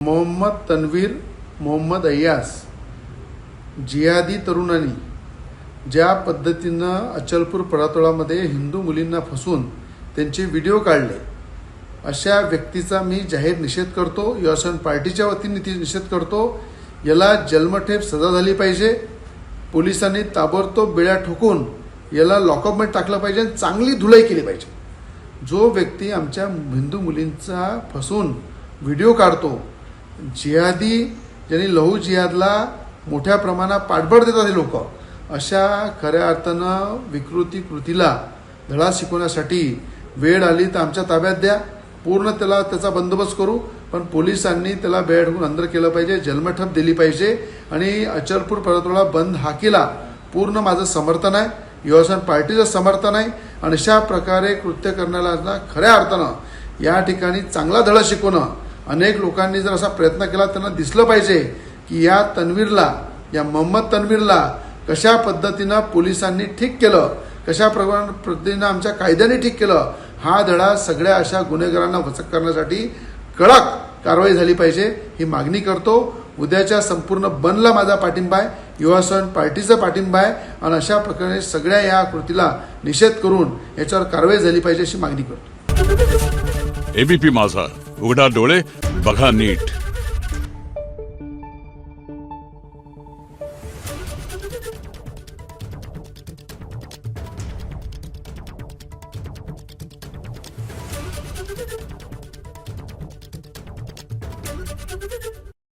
मोहम्मद तन्वीर मोहम्मद अय्यास जिहादी तरुणांनी ज्या पद्धतीनं अचलपूर परातोळामध्ये हिंदू मुलींना फसवून त्यांचे व्हिडिओ काढले, अशा व्यक्तीचा मी जाहीर निषेध करतो। युवासेना पार्टीच्या वतीने ती निषेध करतो। याला जन्मठेप सजा झाली पाहिजे। पोलिसांनी ताबडतोब बेड्या ठोकून याला लॉकअपमध्ये टाकलं पाहिजे, चांगली धुलाई केली पाहिजे। जो व्यक्ती आमच्या हिंदू मुलींचा फसवून व्हिडिओ काढतो, जिहादी ज्यांनी लहू जिहादला मोठ्या प्रमाणात पाठबळ देतात हे लोक, अशा खऱ्या अर्थानं विकृती कृतीला धडा शिकवण्यासाठी वेळ आली तर आमच्या ताब्यात द्या, पूर्ण त्याचा बंदोबस्त करू। पण पोलिसांनी त्याला बेड ठोकून अंदर केलं पाहिजे, जन्मठेप दिली पाहिजे। आणि अचलपूर परातोळा बंद हाकीला पूर्ण माझं समर्थन आहे, युवासेना पार्टीचं समर्थन आहे। आणि अशा प्रकारे कृत्य करण्याला खऱ्या अर्थानं या ठिकाणी चांगला धडा शिकवणं, अनेक लोकांनी जर असा प्रयत्न केला त्यांना दिसलं पाहिजे की या तन्वीरला, या मोहम्मद तन्वीरला कशा पद्धतीनं पोलिसांनी ठीक केलं, कशा पद्धतीनं आमच्या कायद्याने ठीक केलं। हा धडा सगळ्या अशा गुन्हेगारांना वचक करण्यासाठी कडक कारवाई झाली पाहिजे, ही मागणी करतो। उद्याच्या संपूर्ण बंदला माझा पाठिंबा आहे, युवासेना पार्टीचा पाठिंबा आहे। आणि अशा प्रकारे सगळ्या या कृतीला निषेध करून याच्यावर कारवाई झाली पाहिजे अशी मागणी करतो। एबीपी माझा, उघडा डोळे बघा नीट।